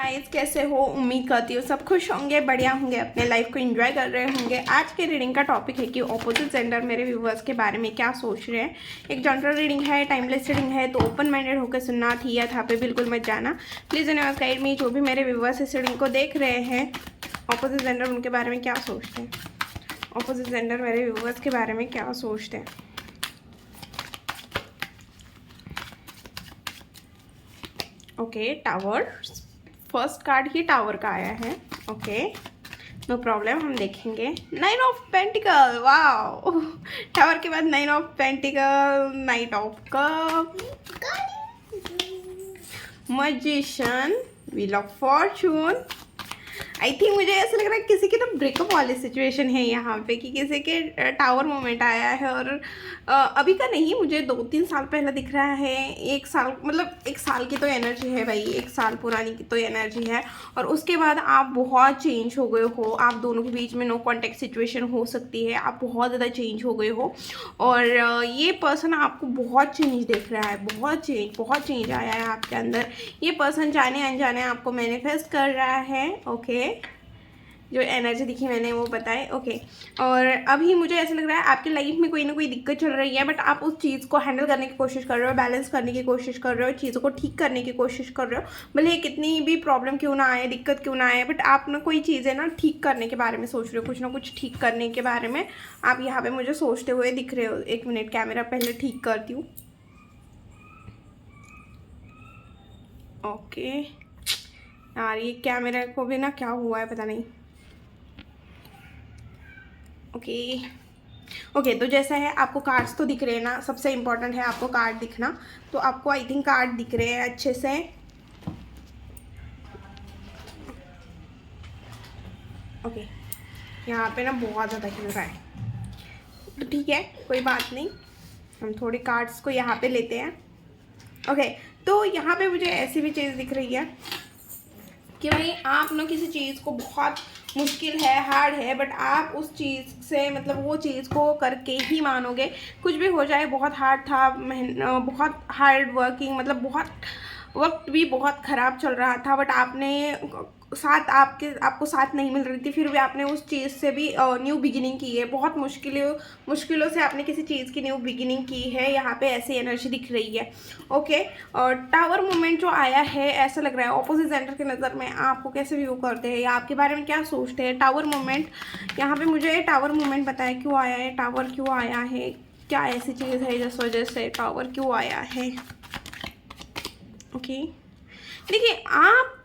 Guys, कैसे हो? उम्मीद करती हूँ सब खुश होंगे, बढ़िया होंगे, अपने लाइफ को एंजॉय कर रहे होंगे। आज के रीडिंग का टॉपिक है कि ऑपोजिट जेंडर मेरे व्यूवर्स के बारे में क्या सोच रहे हैं। एक जनरल रीडिंग है, टाइमलेस रीडिंग है, तो ओपन माइंडेड होकर सुनना, थी या था पे बिल्कुल मत जाना। प्लीज़ यूनिवर्स गाइड मी, जो भी मेरे व्यूवर्स इस रीडिंग को देख रहे हैं, ऑपोजिट जेंडर उनके बारे में क्या सोचते हैं, ऑपोजिट जेंडर मेरे व्यूवर्स के बारे में क्या सोचते हैं। ओके, टावर, फर्स्ट कार्ड ही टावर का आया है। ओके, नो प्रॉब्लम, हम देखेंगे। 9 ऑफ पेंटिकल, वाओ। टावर के बाद 9 of pentacle, night of cup, magician, wheel of Fortune. I think मुझे ऐसा लग रहा है किसी की तो ब्रेकअप वाली सिचुएशन है यहाँ पे, कि किसी के टावर मोमेंट आया है। और अभी का नहीं, मुझे 2-3 साल पहले दिख रहा है। 1 साल, मतलब 1 साल की तो एनर्जी है भाई, 1 साल पुरानी की तो एनर्जी है। और उसके बाद आप बहुत चेंज हो गए हो, आप दोनों के बीच में नो कॉन्टेक्ट सिचुएशन हो सकती है, आप बहुत ज़्यादा चेंज हो गए हो। और ये पर्सन आपको बहुत चेंज देख रहा है, बहुत चेंज आया है आपके अंदर। ये पर्सन जाने अनजाने आपको मैनिफेस्ट कर रहा है। ओके, जो एनर्जी दिखी मैंने वो बताए। ओके, और अभी मुझे ऐसा लग रहा है आपकी लाइफ में कोई ना कोई दिक्कत चल रही है, बट आप उस चीज़ को हैंडल करने की कोशिश कर रहे हो, बैलेंस करने की कोशिश कर रहे हो, चीज़ों को ठीक करने की कोशिश कर रहे हो। भले कितनी भी प्रॉब्लम क्यों ना आए, दिक्कत क्यों ना आए, बट आप ना कोई चीज़ें ना ठीक करने के बारे में सोच रहे हो, कुछ ना कुछ ठीक करने के बारे में आप यहाँ पर मुझे सोचते हुए दिख रहे हो। 1 मिनट, कैमरा पहले ठीक करती हूँ। ओके यार, ये कैमरा को भी ना क्या हुआ है पता नहीं। ओके, तो जैसा है आपको कार्ड्स तो दिख रहे हैं ना, सबसे इम्पोर्टेंट है आपको कार्ड दिखना। तो आपको आई थिंक कार्ड दिख रहे हैं अच्छे से। ओके, यहाँ पे ना बहुत ज़्यादा हिल रहा है, तो ठीक है, कोई बात नहीं, हम थोड़े कार्ड्स को यहाँ पे लेते हैं। ओके, तो यहाँ पे मुझे ऐसी भी चीज़ दिख रही है कि भाई आप ना किसी चीज़ को, बहुत मुश्किल है, हार्ड है, बट आप उस चीज़ से, मतलब वो चीज़ को करके ही मानोगे। कुछ भी हो जाए, बहुत हार्ड था, बहुत हार्ड वर्किंग, मतलब बहुत वक्त भी बहुत ख़राब चल रहा था, बट आपने आपको साथ नहीं मिल रही थी, फिर भी आपने उस चीज़ से भी न्यू बिगिनिंग की है। बहुत मुश्किलों से आपने किसी चीज़ की न्यू बिगिनिंग की है। यहाँ पे ऐसी एनर्जी दिख रही है। ओके, और टावर मोमेंट जो आया है, ऐसा लग रहा है ऑपोजिट जेंडर की नज़र में आपको कैसे व्यू करते हैं या आपके बारे में क्या सोचते हैं। टावर मोमेंट, यहाँ पे मुझे टावर मोमेंट बताया क्यों आया है, टावर क्यों आया है, क्या ऐसी चीज़ है जिस वजह से टावर क्यों आया है। ओके, देखिए, आप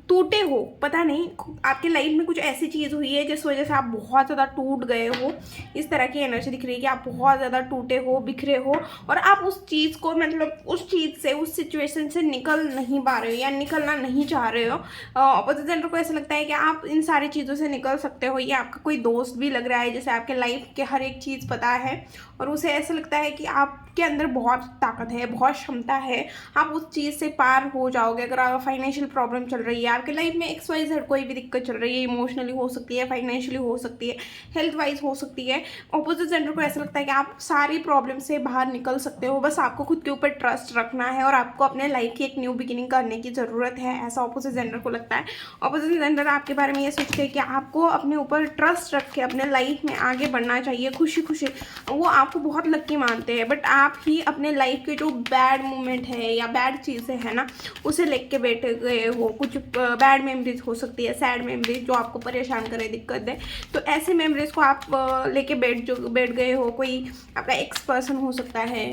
टूटे हो, पता नहीं आपके लाइफ में कुछ ऐसी चीज़ हुई है जिस वजह से आप बहुत ज़्यादा टूट गए हो। इस तरह की एनर्जी दिख रही है कि आप बहुत ज़्यादा टूटे हो, बिखरे हो, और आप उस चीज़ को, मतलब उस चीज़ से, उस सिचुएशन से निकल नहीं पा रहे हो या निकलना नहीं चाह रहे हो। ऑपोजिट जेंडर को ऐसा लगता है कि आप इन सारी चीज़ों से निकल सकते हो। ये आपका कोई दोस्त भी लग रहा है, जैसे आपके लाइफ के हर एक चीज़ पता है, और उसे ऐसा लगता है कि आपके अंदर बहुत ताकत है, बहुत क्षमता है, आप उस चीज़ से पार हो जाओगे। अगर फाइनेंशियल प्रॉब्लम चल रही है आपके लाइफ में, XYZ कोई भी दिक्कत चल रही है, इमोशनली हो सकती है, फाइनेंशियली हो सकती है, हेल्थ वाइज हो सकती है, ऑपोजिट जेंडर को ऐसा लगता है कि आप सारी प्रॉब्लम से बाहर निकल सकते हो। बस आपको खुद के ऊपर ट्रस्ट रखना है और आपको अपने लाइफ की एक न्यू बिगिनिंग करने की ज़रूरत है, ऐसा ऑपोजिट जेंडर को लगता है। ऑपोजिट जेंडर आपके बारे में ये सोचते हैं कि आपको अपने ऊपर ट्रस्ट रख के अपने लाइफ में आगे बढ़ना चाहिए खुशी खुशी। वो आपको बहुत लक्की मानते हैं, बट आप ही अपने लाइफ के जो बैड मोमेंट है या बैड चीज़ें हैं ना, उसे लेके के बैठे गए हो। कुछ बैड मेमोरीज हो सकती है, सैड मेमोरीज जो आपको परेशान करे, दिक्कत दे, तो ऐसे मेमोरीज को आप लेके बैठ गए हो। कोई आपका एक्स पर्सन हो सकता है,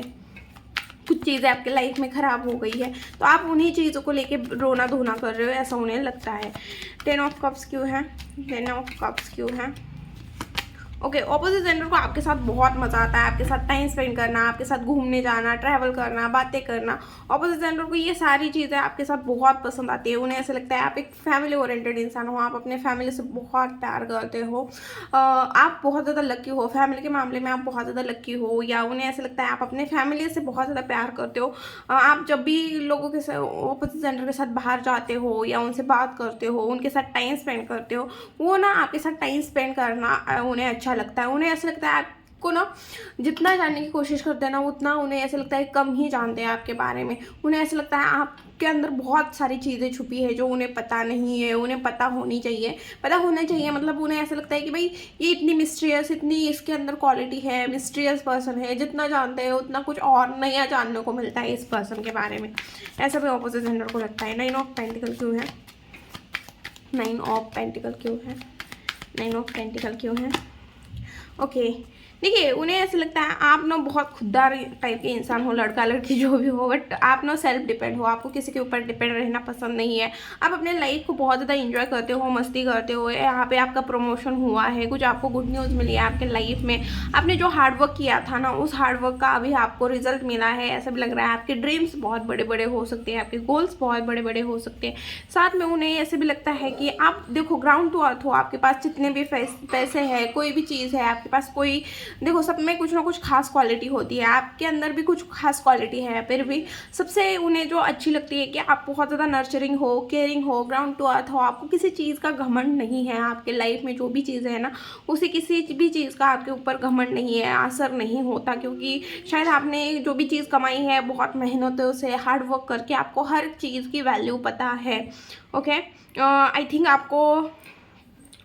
कुछ चीज़ें आपके लाइफ में ख़राब हो गई है, तो आप उन्हीं चीज़ों को लेके रोना धोना कर रहे हो, ऐसा उन्हें लगता है। 10 ऑफ कप्स क्यों है, 10 ऑफ कप्स क्यों है। ओके, ऑपोजिट जेंडर को आपके साथ बहुत मज़ा आता है, आपके साथ टाइम स्पेंड करना, आपके साथ घूमने जाना, ट्रैवल करना, बातें करना। ऑपोजिट जेंडर को ये सारी चीज़ें आपके साथ बहुत पसंद आती है। उन्हें ऐसा लगता है आप एक फैमिली ओरिएंटेड इंसान हो, आप अपने फैमिली से बहुत प्यार करते हो, आप बहुत ज़्यादा लकी हो, फैमिली के मामले में आप बहुत ज़्यादा लकी हो, या उन्हें ऐसा लगता है आप अपने फैमिली से बहुत ज़्यादा प्यार करते हो। आप जब भी लोगों के साथ, ऑपोजिट जेंडर के साथ बाहर जाते हो या उनसे बात करते हो, उनके साथ टाइम स्पेंड करते हो, वो ना आपके साथ टाइम स्पेंड करना उन्हें अच्छा लगता है। उन्हें ऐसा लगता है को ना जितना जानने की कोशिश करते हैं ना, उतना उन्हें ऐसा लगता है कम ही जानते हैं आपके बारे में। उन्हें ऐसा लगता है आपके अंदर बहुत सारी चीज़ें छुपी है जो उन्हें पता नहीं है, उन्हें पता होनी चाहिए, पता होना चाहिए। मतलब उन्हें ऐसा लगता है कि भाई ये इतनी मिस्टीरियस, इतनी इसके अंदर क्वालिटी है, मिस्टीरियस पर्सन है, जितना जानते हैं उतना कुछ और नया जानने को मिलता है इस पर्सन के बारे में। ऐसा भी ऑपोजिट जेंडर को लगता है। 9 ऑफ पेंटिकल क्यों है? 9 ऑफ पेंटिकल क्यों है? 9 ऑफ पेंटिकल क्यों है? ओके, देखिए उन्हें ऐसा लगता है आप ना बहुत खुददार टाइप के इंसान हो, लड़का लड़की जो भी हो, बट आप ना सेल्फ डिपेंड हो, आपको किसी के ऊपर डिपेंड रहना पसंद नहीं है। आप अपने लाइफ को बहुत ज़्यादा एंजॉय करते हो, मस्ती करते हो। यहाँ पे आपका प्रमोशन हुआ है, कुछ आपको गुड न्यूज़ मिली है आपके लाइफ में। आपने जो हार्डवर्क किया था ना, उस हार्डवर्क का अभी आपको रिजल्ट मिला है। ऐसा भी लग रहा है आपके ड्रीम्स बहुत बड़े बड़े हो सकते हैं, आपके गोल्स बहुत बड़े बड़े हो सकते हैं। साथ में उन्हें ऐसे भी लगता है कि आप देखो ग्राउंड टू अर्थ हो, आपके पास जितने भी पैसे हैं, कोई भी चीज़ है आपके पास, कोई देखो सब में कुछ ना कुछ खास क्वालिटी होती है, आपके अंदर भी कुछ खास क्वालिटी है। फिर भी सबसे उन्हें जो अच्छी लगती है कि आप बहुत ज़्यादा नर्चरिंग हो, केयरिंग हो, ग्राउंड टू अर्थ हो, आपको किसी चीज़ का घमंड नहीं है। आपके लाइफ में जो भी चीज़ है ना, उसे किसी भी चीज़ का आपके ऊपर घमंड नहीं है, असर नहीं होता, क्योंकि शायद आपने जो भी चीज़ कमाई है बहुत मेहनतों से, हार्ड वर्क करके, आपको हर चीज़ की वैल्यू पता है। ओके, आई थिंक आपको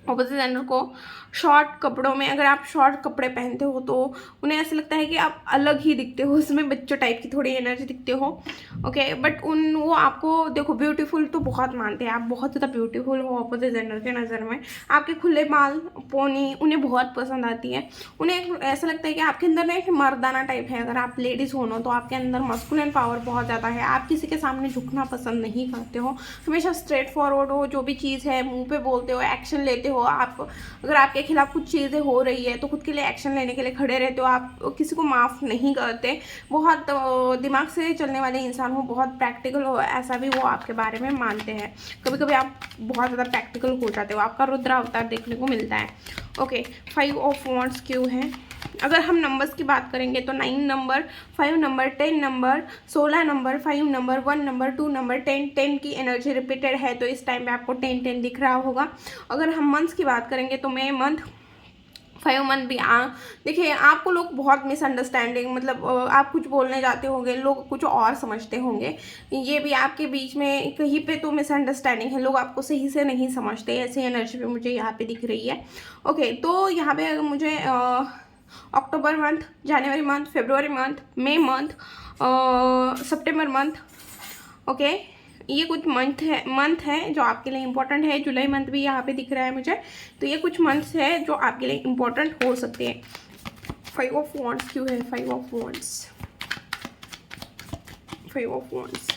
ऑपोजिट जेंडर को शॉर्ट कपड़ों में, अगर आप शॉर्ट कपड़े पहनते हो तो उन्हें ऐसा लगता है कि आप अलग ही दिखते हो, उसमें बच्चों टाइप की थोड़ी एनर्जी दिखते हो। ओके, बट वो आपको देखो ब्यूटीफुल तो बहुत मानते हैं, आप बहुत ज़्यादा ब्यूटीफुल हो ऑपोजिट जेंडर के नज़र में। आपके खुले बाल, पोनी उन्हें बहुत पसंद आती है। उन्हें ऐसा लगता है कि आपके अंदर ना एक मर्दाना टाइप है। अगर आप लेडीज़ हो ना तो आपके अंदर मस्कुलिन पावर बहुत ज़्यादा है। आप किसी के सामने झुकना पसंद नहीं करते हो, हमेशा स्ट्रेट फॉरवर्ड हो, जो भी चीज़ है मुँह पे बोलते हो, एक्शन लेते हो। आप अगर आपके खिलाफ कुछ चीज़ें हो रही है तो खुद के लिए एक्शन लेने के लिए खड़े रहते हो, आप किसी को माफ़ नहीं करते। बहुत दिमाग से चलने वाले इंसान हो, बहुत प्रैक्टिकल हो, ऐसा भी वो आपके बारे में मानते हैं। कभी कभी आप बहुत ज़्यादा प्रैक्टिकल हो जाते हो, आपका रुद्र अवतार देखने को मिलता है। ओके, 5 ऑफ वॉन्ड्स क्यों है? अगर हम नंबर्स की बात करेंगे तो 9 number, 5 number, 10 number, 16 number, 5 number, 1 number, 2 number, 10 की एनर्जी रिपीटेड है, तो इस टाइम पे आपको 10 दिख रहा होगा। अगर हम मंथ्स की बात करेंगे तो मे मंथ, 5 मंथ भी देखिए आपको लोग बहुत मिसअंडरस्टैंडिंग, मतलब आप कुछ बोलने जाते होंगे, लोग कुछ और समझते होंगे। ये भी आपके बीच में कहीं पे तो मिसअंडरस्टैंडिंग है, लोग आपको सही से नहीं समझते। ऐसी एनर्जी भी मुझे यहाँ पे दिख रही है। ओके, तो यहाँ पे मुझे अक्टूबर मंथ, जनवरी मंथ, फरवरी मंथ, मई मंथ, सितंबर मंथ, ओके, ये कुछ मंथ है जो आपके लिए इम्पोर्टेंट है। जुलाई मंथ भी यहाँ पे दिख रहा है मुझे, तो ये कुछ मंथ्स है जो आपके लिए इम्पोर्टेंट हो सकते हैं। 5 ऑफ वॉन्ड्स क्यों है? 5 of wands, 5 of wands,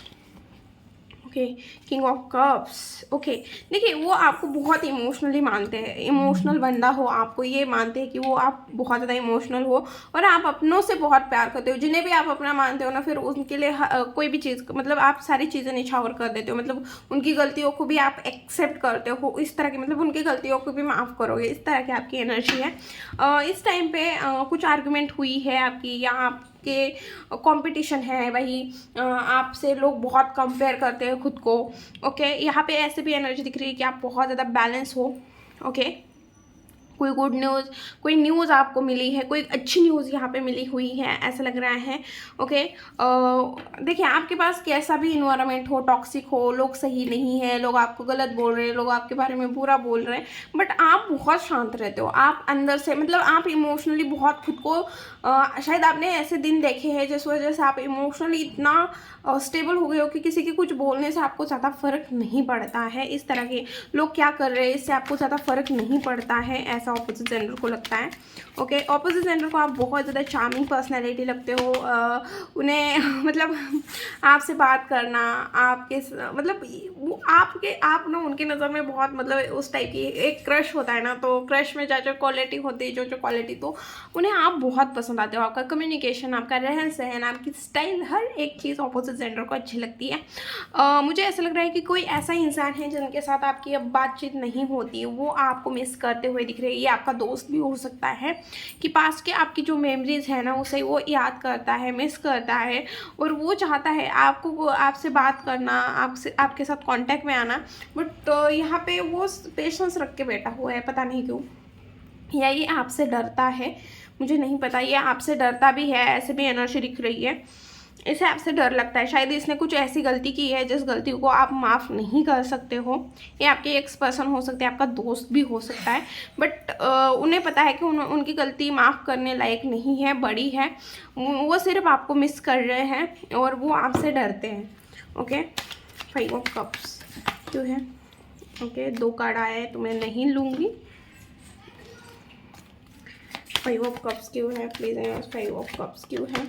okay, king of cups. Okay, देखिए वो आपको बहुत इमोशनली मानते हैं, इमोशनल बंदा हो, आपको ये मानते हैं कि वो आप बहुत ज़्यादा इमोशनल हो और आप अपनों से बहुत प्यार करते हो। जिन्हें भी आप अपना मानते हो ना, फिर उनके लिए कोई भी चीज़, मतलब आप सारी चीज़ें निछावर कर देते हो, मतलब उनकी गलतियों को भी आप एक्सेप्ट करते हो, इस तरह की, मतलब उनकी गलतियों को भी माफ़ करोगे, इस तरह की आपकी एनर्जी है। इस टाइम पे कुछ आर्गूमेंट हुई है आपकी, या आपके कंपटीशन है, वही आपसे लोग बहुत कंपेयर करते हैं खुद को। ओके, यहाँ पे ऐसे भी एनर्जी दिख रही है कि आप बहुत ज़्यादा बैलेंस हो। ओके, कोई गुड न्यूज़, कोई न्यूज़ आपको मिली है, कोई अच्छी न्यूज़ यहाँ पे मिली हुई है, ऐसा लग रहा है। ओके, देखिए आपके पास कैसा भी इन्वायरमेंट हो, टॉक्सिक हो, लोग सही नहीं है, लोग आपको गलत बोल रहे हैं, लोग आपके बारे में बुरा बोल रहे हैं, बट आप बहुत शांत रहते हो। आप अंदर से, मतलब आप इमोशनली बहुत खुद को, शायद आपने ऐसे दिन देखे हैं जिस वजह से आप इमोशनली इतना स्टेबल हो गए हो कि किसी के कुछ बोलने से आपको ज़्यादा फर्क नहीं पड़ता है। इस तरह के लोग क्या कर रहे हैं इससे आपको ज़्यादा फर्क नहीं पड़ता है, ऐसा ऑपोजिट जेंडर को लगता है। ओके, ऑपोजिट जेंडर को आप बहुत ज़्यादा चार्मिंग पर्सनैलिटी लगते हो। उन्हें मतलब आपसे बात करना, आपके मतलब वो आप ना उनकी नज़र में बहुत, मतलब उस टाइप की एक क्रश होता है ना, तो क्रश में जो क्वालिटी होती है, जो क्वालिटी, तो उन्हें आप बहुत पसंद आते हो। आपका कम्युनिकेशन, आपका रहन सहन, आपकी स्टाइल, हर एक चीज़ ऑपोजिट जेंडर को अच्छी लगती है। मुझे ऐसा लग रहा है कि कोई ऐसा इंसान है जिनके साथ आपकी अब बातचीत नहीं होती, वो आपको मिस करते हुए दिख रही है। ये आपका दोस्त भी हो सकता है कि पास्ट के आपकी जो मेमोरीज है ना, उसे वो याद करता है, मिस करता है, और वो चाहता है आपको, आपसे बात करना, आपके साथ कांटेक्ट में आना, बट यहाँ पे वो पेशेंस रख के बैठा हुआ है, पता नहीं क्यों, या ये आपसे डरता है, मुझे नहीं पता, ये आपसे डरता भी है, ऐसे भी एनर्जी दिख रही है, इसे आपसे डर लगता है। शायद इसने कुछ ऐसी गलती की है जिस गलती को आप माफ़ नहीं कर सकते हो। ये आपके एक्स पर्सन हो सकते हैं, आपका दोस्त भी हो सकता है, बट उन्हें पता है कि उनकी गलती माफ़ करने लायक नहीं है, बड़ी है, वो सिर्फ आपको मिस कर रहे हैं और वो आपसे डरते हैं। ओके, 5 ऑफ कप्स क्यों है? ओके, 2 कार्ड आया है तो मैं नहीं लूँगी। 5 ऑफ कप्स क्यों है? प्लीज़ 5 ऑफ कप्स क्यों है?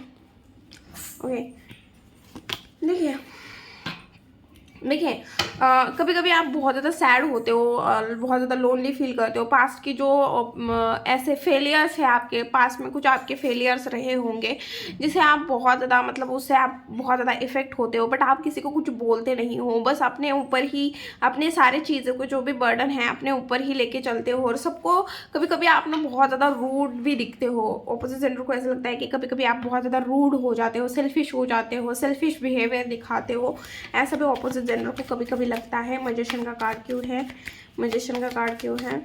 ओके, देखिए कभी कभी आप बहुत ज़्यादा सैड होते हो, बहुत ज़्यादा लोनली फील करते हो। पास्ट की जो ऐसे फेलियर्स है, आपके पास में कुछ आपके फेलियर्स रहे होंगे जिसे आप बहुत ज़्यादा मतलब उससे आप बहुत ज़्यादा इफ़ेक्ट होते हो, बट आप किसी को कुछ बोलते नहीं हो, बस अपने ऊपर ही अपने सारे चीज़ों को जो भी बर्डन है अपने ऊपर ही लेके चलते हो। और सबको कभी कभी आप ना बहुत ज़्यादा रूड भी दिखते हो। ऑपोजिट जेंडर को ऐसा लगता है कि कभी कभी आप बहुत ज़्यादा रूड हो जाते हो, सेल्फिश हो जाते हो, सेल्फिश बिहेवियर दिखाते हो, ऐसा भी ऑपोजिट जेंडर को कभी कभी लगता है। मैजिशियन का कार्ड क्यों है? मैजिशियन का कार्ड क्यों है?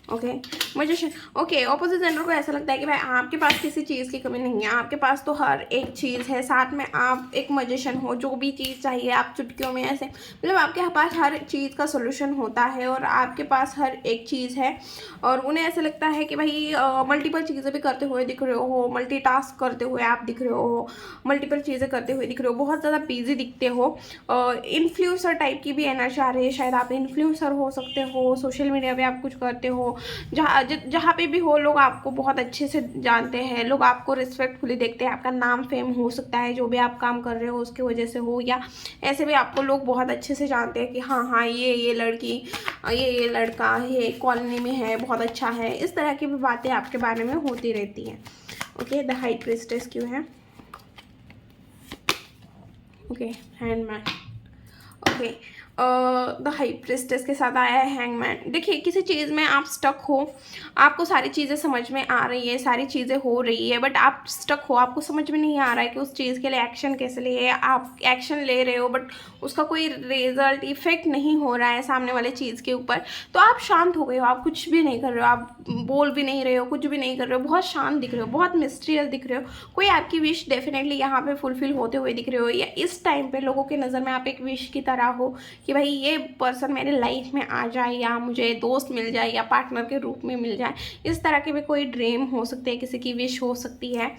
Okay, magician. Okay, opposite gender को ऐसा लगता है कि भाई आपके पास किसी चीज़ की कमी नहीं है, आपके पास तो हर एक चीज़ है, साथ में आप एक मैजिशियन हो, जो भी चीज़ चाहिए आप चुटकियों में ऐसे मतलब आपके पास हर चीज़ का सोल्यूशन होता है और आपके पास हर एक चीज़ है। और उन्हें ऐसा लगता है कि भाई मल्टीपल चीज़ें भी करते हुए दिख रहे हो, मल्टीटास्क करते हुए आप दिख रहे हो, मल्टीपल चीज़ें करते हुए दिख रहे हो, बहुत ज़्यादा बिजी दिखते हो। इन्फ्लुएंसर टाइप की भी एनर्जी आ रही है, शायद आप इन्फ्लुएंसर हो सकते हो, सोशल मीडिया पे आप कुछ करते हो, जहाँ पे भी हो लोग आपको बहुत अच्छे से जानते हैं, लोग आपको रिस्पेक्टफुली देखते हैं, आपका नाम फेम हो सकता है जो भी आप काम कर रहे हो उसकी वजह से हो, या ऐसे भी आपको लोग बहुत अच्छे से जानते हैं कि हाँ हाँ ये लड़की, ये लड़का, ये कॉलोनी में है, बहुत अच्छा है। इस तरह की भी बातें आपके बारे में होती रहती हैं। ओके, द हाई प्रीस्टेस क्यों है? Okay, handman. Okay, the high priestess के साथ आया है हैंगमैन। देखिए किसी चीज़ में आप स्टक हो, आपको सारी चीज़ें समझ में आ रही है, सारी चीज़ें हो रही है, बट आप स्टक हो, आपको समझ में नहीं आ रहा है कि उस चीज़ के लिए एक्शन कैसे लिए। आप एक्शन ले रहे हो बट उसका कोई रिजल्ट इफेक्ट नहीं हो रहा है सामने वाले चीज़ के ऊपर, तो आप शांत हो गए हो, आप कुछ भी नहीं कर रहे हो, आप बोल भी नहीं रहे हो, कुछ भी नहीं कर रहे हो, बहुत शांत दिख रहे हो, बहुत मिस्टीरियस दिख रहे हो। कोई आपकी विश डेफिनेटली यहाँ पे फुलफिल होते हुए दिख रहे हो, या इस टाइम पे लोगों के नज़र में आप एक विश की तरह हो कि भाई ये पर्सन मेरे लाइफ में आ जाए, या मुझे दोस्त मिल जाए, या पार्टनर के रूप में मिल जाए। इस तरह के भी कोई ड्रीम हो सकते हैं, किसी की विश हो सकती है।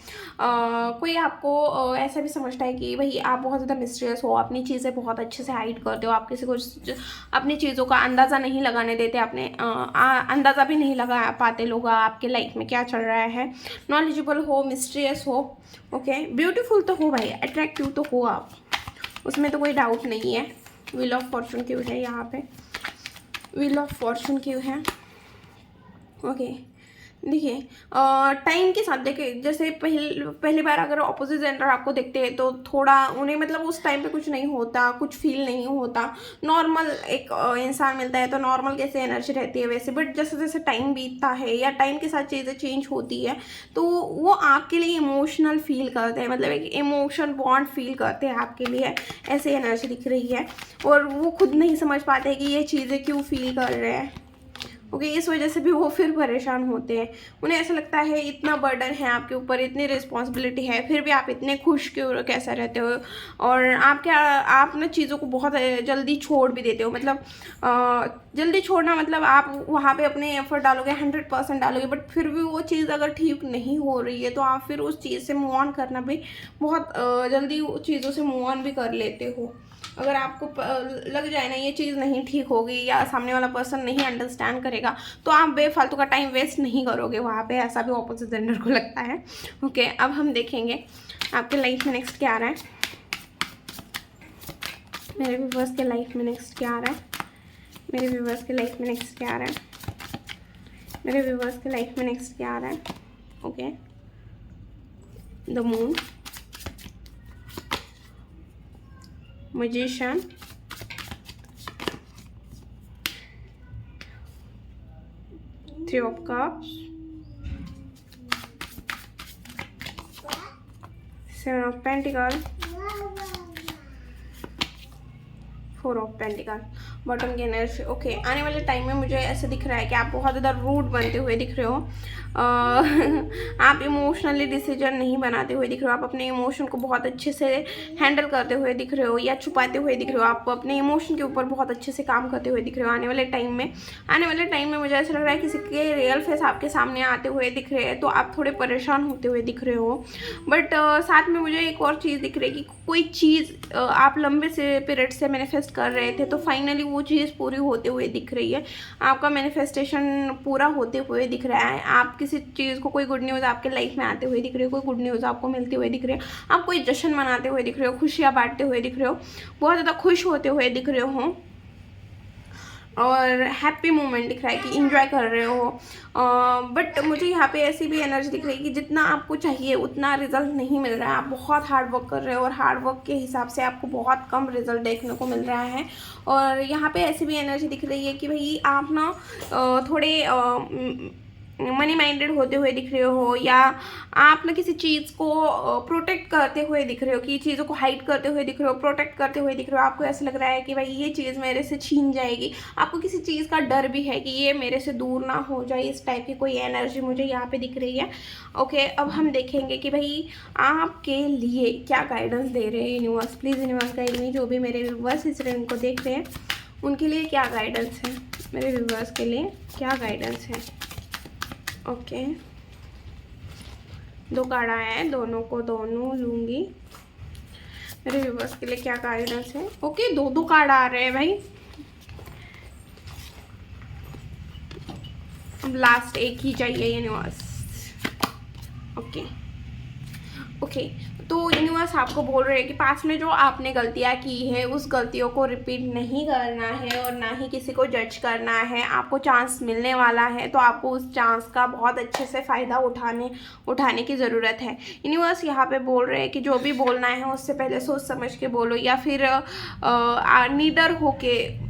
कोई आपको ऐसा भी समझता है कि भाई आप बहुत ज़्यादा मिस्टीरियस हो, अपनी चीज़ें बहुत अच्छे से हाइड करते हो, आप किसी को अपनी चीज़ों का अंदाज़ा नहीं लगाने देते, अपने अंदाज़ा भी नहीं लगा पाते लोग आपके लाइफ में क्या चल रहा है। नॉलेजेबल हो, मिस्टीरियस हो, ओके, ब्यूटीफुल तो हो भाई, अट्रैक्टिव तो हो आप, उसमें तो कोई डाउट नहीं है। व्हील ऑफ फॉर्चून क्यों है यहाँ पे? व्हील ऑफ फॉर्चून क्यों है? ओके, देखिए टाइम के साथ देखिए, जैसे पहली बार अगर ऑपोजिट जेंडर आपको देखते हैं तो थोड़ा उन्हें मतलब उस टाइम पे कुछ नहीं होता, कुछ फील नहीं होता, नॉर्मल एक इंसान मिलता है तो नॉर्मल कैसे एनर्जी रहती है वैसे, बट जैसे जैसे टाइम बीतता है या टाइम के साथ चीज़ें चेंज होती है तो वो आपके लिए इमोशनल फील करते हैं, मतलब एक इमोशन बॉन्ड फील करते हैं आपके लिए, ऐसी एनर्जी दिख रही है। और वो खुद नहीं समझ पाते कि ये चीज़ें क्यों फील कर रहे हैं। ओके, इस वजह से भी वो फिर परेशान होते हैं। उन्हें ऐसा लगता है इतना बर्डन है आपके ऊपर, इतनी रिस्पॉन्सिबिलिटी है, फिर भी आप इतने खुश क्यों कैसा रहते हो। और आप ना चीज़ों को बहुत जल्दी छोड़ भी देते हो, मतलब जल्दी छोड़ना मतलब आप वहाँ पे अपने एफर्ट डालोगे, 100% डालोगे, बट फिर भी वो चीज़ अगर ठीक नहीं हो रही है तो आप फिर उस चीज़ से मूव ऑन करना भी बहुत जल्दी चीज़ों से मूव ऑन भी कर लेते हो। अगर आपको लग जाए ना ये चीज़ नहीं ठीक होगी या सामने वाला पर्सन नहीं अंडरस्टैंड करेगा तो आप बेफालतू का टाइम वेस्ट नहीं करोगे वहाँ पे, ऐसा भी ऑपोजिट जेंडर को लगता है। ओके, अब हम देखेंगे आपके लाइफ में नेक्स्ट क्या आ रहा है, मेरे व्यूअर्स के लाइफ में नेक्स्ट क्या आ रहा है, मेरे व्यूअर्स के लाइफ में नेक्स्ट क्या आ रहा है, मेरे व्यूअर्स के लाइफ में नेक्स्ट क्या आ रहा है। Okay, the moon, magician, Three of Cups, Seven of Pentacles, Four of Pentacles। Bottom की एनर्जी ओके। आने वाले टाइम में मुझे ऐसा दिख रहा है कि आप बहुत ज़्यादा रूड बनते हुए दिख रहे हो। आप इमोशनली डिसीजन नहीं बनाते हुए दिख रहे हो। आप अपने इमोशन को बहुत अच्छे से हैंडल करते हुए दिख रहे हो या छुपाते हुए दिख रहे हो। आप अपने इमोशन के ऊपर बहुत अच्छे से काम करते हुए दिख रहे हो। आने वाले टाइम में मुझे ऐसा लग रहा है किसी के रियल फेस आपके सामने आते हुए दिख रहे हैं, तो आप थोड़े परेशान होते हुए दिख रहे हो। बट साथ में मुझे एक और चीज़ दिख रही है कि कोई चीज़ आप लंबे से पीरियड से मैनिफेस्ट कर रहे थे, तो फाइनली वो चीज़ पूरी होते हुए दिख रही है। आपका मैनिफेस्टेशन पूरा होते हुए दिख रहा है। आप किसी चीज़ को, कोई गुड न्यूज़ आपके लाइफ में आते हुए दिख रही है, कोई गुड न्यूज़ आपको मिलती हुई दिख रही है, आप कोई जश्न मनाते हुए दिख रहे हो, खुशियाँ बांटते हुए दिख रहे हो, बहुत ज़्यादा खुश होते हुए दिख रहे हो और हैप्पी मोमेंट दिख रहा है कि इंजॉय कर रहे हो। बट मुझे यहाँ पे ऐसी भी एनर्जी दिख रही है कि जितना आपको चाहिए उतना रिजल्ट नहीं मिल रहा है। आप बहुत हार्ड वर्क कर रहे हो और हार्ड वर्क के हिसाब से आपको बहुत कम रिजल्ट देखने को मिल रहा है। और यहाँ पे ऐसी भी एनर्जी दिख रही है कि भाई आप ना थोड़े मनी माइंडेड होते हुए दिख रहे हो, या आप ना किसी चीज़ को प्रोटेक्ट करते हुए दिख रहे हो, कि चीज़ों को हाइड करते हुए दिख रहे हो, प्रोटेक्ट करते हुए दिख रहे हो। आपको ऐसा लग रहा है कि भाई ये चीज़ मेरे से छीन जाएगी। आपको किसी चीज़ का डर भी है कि ये मेरे से दूर ना हो जाए। इस टाइप की कोई एनर्जी मुझे यहाँ पे दिख रही है। ओके, अब हम देखेंगे कि भाई आपके लिए क्या गाइडेंस दे रहे हैं universe. Please universe guide me. जो भी मेरे व्यूअर्स इस रीडिंग को देख रहे हैं उनके लिए क्या गाइडेंस है, मेरे व्यूअर्स के लिए क्या गाइडेंस है। ओके, दो कार्ड आया है, दोनों को दोनों लूँगी। मेरे व्यूवर्स के लिए क्या गाइडेंस है। ओके, दो कार्ड आ रहे हैं भाई। अब लास्ट एक ही चाहिए यूनिवर्स। ओके ओके, तो यूनिवर्स आपको बोल रहे हैं कि पास में जो आपने गलतियां की है उस गलतियों को रिपीट नहीं करना है और ना ही किसी को जज करना है। आपको चांस मिलने वाला है, तो आपको उस चांस का बहुत अच्छे से फ़ायदा उठाने की ज़रूरत है। यूनिवर्स यहाँ पे बोल रहे हैं कि जो भी बोलना है उससे पहले सोच समझ के बोलो, या फिर निडर होके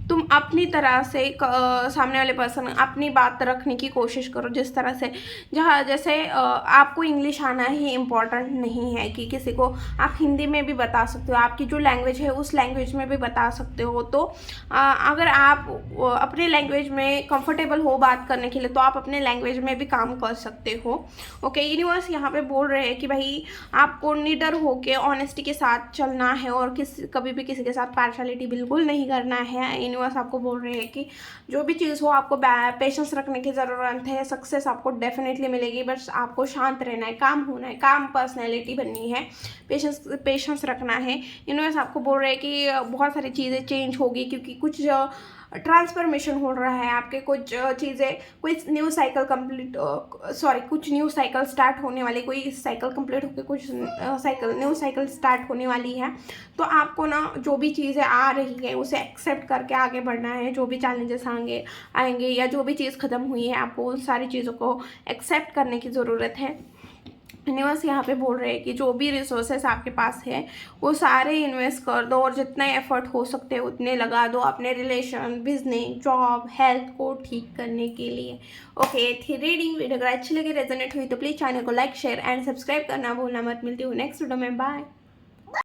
तुम अपनी तरह से सामने वाले पर्सन अपनी बात रखने की कोशिश करो। जिस तरह से जैसे आपको इंग्लिश आना ही इम्पॉर्टेंट नहीं है कि किसी को आप हिंदी में भी बता सकते हो, आपकी जो लैंग्वेज है उस लैंग्वेज में भी बता सकते हो। तो अगर आप अपने लैंग्वेज में कंफर्टेबल हो बात करने के लिए, तो आप अपने लैंग्वेज में भी काम कर सकते हो। ओके, यूनिवर्स यहाँ पे बोल रहे हैं कि भाई आपको निडर होके ऑनेस्टी के साथ चलना है और कभी भी किसी के साथ पार्शलिटी बिल्कुल नहीं करना है। यूनिवर्स आपको बोल रहे हैं कि जो भी चीज़ हो आपको पेशेंस रखने की ज़रूरत है। सक्सेस आपको डेफिनेटली मिलेगी, बस आपको शांत रहना है, काम होना है, काम पर्सनैलिटी बननी है, पेशेंस रखना है। यूनिवर्स आपको बोल रहे हैं कि बहुत सारी चीज़ें चेंज होगी, क्योंकि कुछ ट्रांसफॉर्मेशन हो रहा है आपके। कुछ चीज़ें, कोई न्यू साइकिल कुछ न्यू साइकिल स्टार्ट होने वाली, कोई साइकिल कंप्लीट होकर कुछ न्यू साइकिल स्टार्ट होने वाली है। तो आपको ना जो भी चीज़ें आ रही है उसे एक्सेप्ट करके आगे बढ़ना है। जो भी चैलेंजेस आएंगे या जो भी चीज़ ख़त्म हुई है, आपको उन सारी चीज़ों को एक्सेप्ट करने की ज़रूरत है। यूनिवर्स यहाँ पे बोल रहे हैं कि जो भी रिसोर्सेस आपके पास है वो सारे इन्वेस्ट कर दो और जितना एफर्ट हो सकते हैं उतने लगा दो अपने रिलेशन, बिजनेस, जॉब, हेल्थ को ठीक करने के लिए। ओके, थी रीडिंग। वीडियो अगर अच्छी लगी, रेजोनेट हुई तो प्लीज़ चैनल को लाइक, शेयर एंड सब्सक्राइब करना भूलना मत। मिलती हूँ नेक्स्ट वीडियो में। बाय।